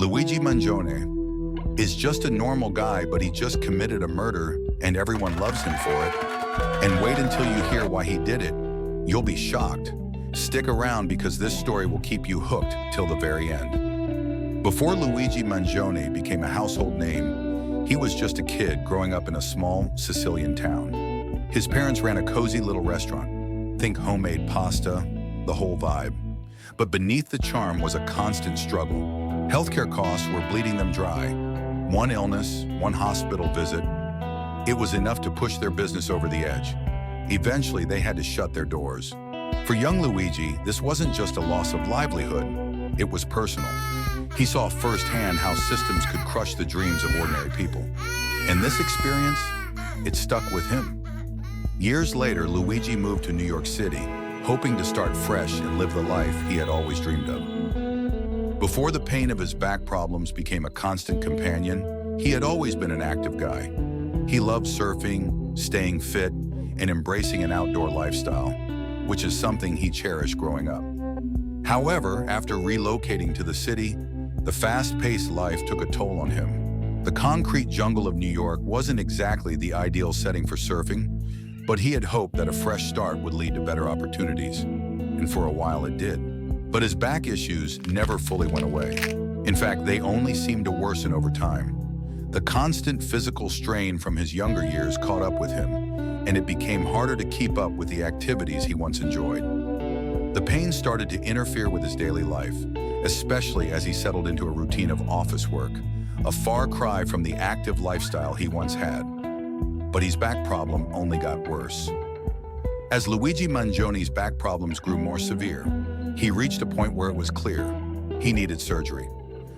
Luigi Mangione is just a normal guy, but he just committed a murder and everyone loves him for it. And wait until you hear why he did it. You'll be shocked. Stick around because this story will keep you hooked till the very end. Before Luigi Mangione became a household name, he was just a kid growing up in a small Sicilian town. His parents ran a cozy little restaurant. Think homemade pasta, the whole vibe. But beneath the charm was a constant struggle. Healthcare costs were bleeding them dry. One illness, one hospital visit. It was enough to push their business over the edge. Eventually, they had to shut their doors. For young Luigi, this wasn't just a loss of livelihood. It was personal. He saw firsthand how systems could crush the dreams of ordinary people. And this experience, it stuck with him. Years later, Luigi moved to New York City, hoping to start fresh and live the life he had always dreamed of. Before the pain of his back problems became a constant companion, he had always been an active guy. He loved surfing, staying fit, and embracing an outdoor lifestyle, which is something he cherished growing up. However, after relocating to the city, the fast-paced life took a toll on him. The concrete jungle of New York wasn't exactly the ideal setting for surfing, but he had hoped that a fresh start would lead to better opportunities. And for a while it did. But his back issues never fully went away. In fact, they only seemed to worsen over time. The constant physical strain from his younger years caught up with him, and it became harder to keep up with the activities he once enjoyed. The pain started to interfere with his daily life, especially as he settled into a routine of office work, a far cry from the active lifestyle he once had. But his back problem only got worse. As Luigi Mangione's back problems grew more severe, he reached a point where it was clear he needed surgery.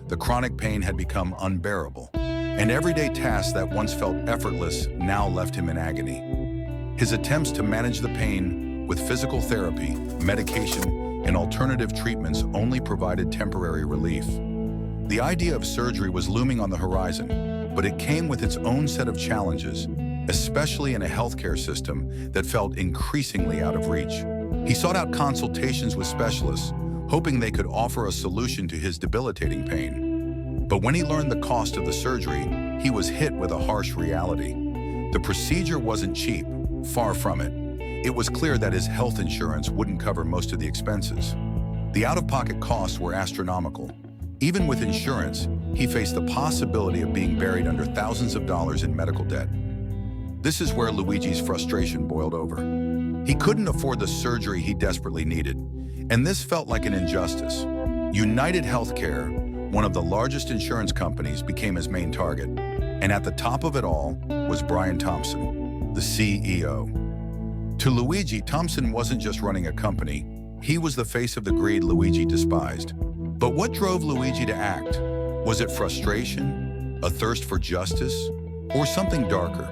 The chronic pain had become unbearable, and everyday tasks that once felt effortless now left him in agony. His attempts to manage the pain with physical therapy, medication, and alternative treatments only provided temporary relief. The idea of surgery was looming on the horizon, but it came with its own set of challenges, especially in a healthcare system that felt increasingly out of reach. He sought out consultations with specialists, hoping they could offer a solution to his debilitating pain. But when he learned the cost of the surgery, he was hit with a harsh reality. The procedure wasn't cheap, far from it. It was clear that his health insurance wouldn't cover most of the expenses. The out-of-pocket costs were astronomical. Even with insurance, he faced the possibility of being buried under thousands of dollars in medical debt. This is where Luigi's frustration boiled over. He couldn't afford the surgery he desperately needed, and this felt like an injustice. United Healthcare, one of the largest insurance companies, became his main target. And at the top of it all was Brian Thompson, the CEO. To Luigi, Thompson wasn't just running a company, he was the face of the greed Luigi despised. But what drove Luigi to act? Was it frustration, a thirst for justice, or something darker?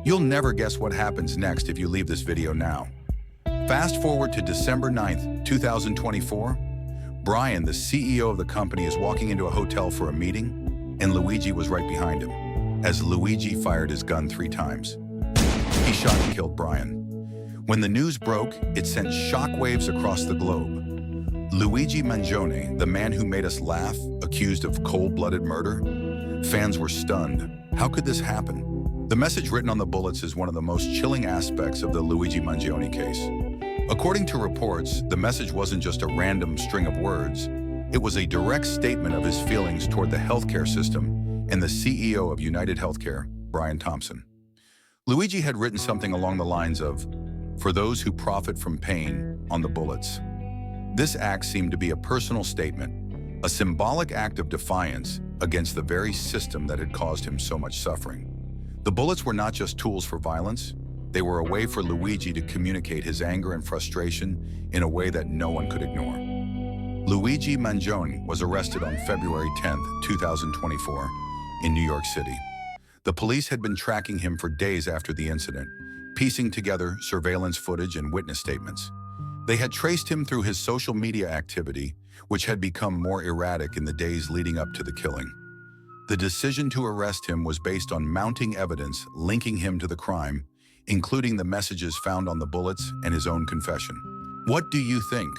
You'll never guess what happens next if you leave this video now. Fast forward to December 9th, 2024. Brian, the CEO of the company, is walking into a hotel for a meeting, and Luigi was right behind him, as Luigi fired his gun 3 times. He shot and killed Brian. When the news broke, it sent shockwaves across the globe. Luigi Mangione, the man who made us laugh, accused of cold-blooded murder? Fans were stunned. How could this happen? The message written on the bullets is one of the most chilling aspects of the Luigi Mangione case. According to reports, the message wasn't just a random string of words. It was a direct statement of his feelings toward the healthcare system and the CEO of United Healthcare, Brian Thompson. Luigi had written something along the lines of, "For those who profit from pain," on the bullets. This act seemed to be a personal statement, a symbolic act of defiance against the very system that had caused him so much suffering. The bullets were not just tools for violence, they were a way for Luigi to communicate his anger and frustration in a way that no one could ignore. Luigi Mangione was arrested on February 10th, 2024, in New York City. The police had been tracking him for days after the incident, piecing together surveillance footage and witness statements. They had traced him through his social media activity, which had become more erratic in the days leading up to the killing. The decision to arrest him was based on mounting evidence linking him to the crime, including the messages found on the bullets and his own confession. What do you think?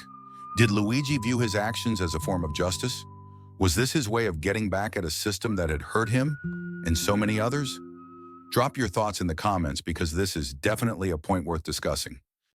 Did Luigi view his actions as a form of justice? Was this his way of getting back at a system that had hurt him and so many others? Drop your thoughts in the comments because this is definitely a point worth discussing.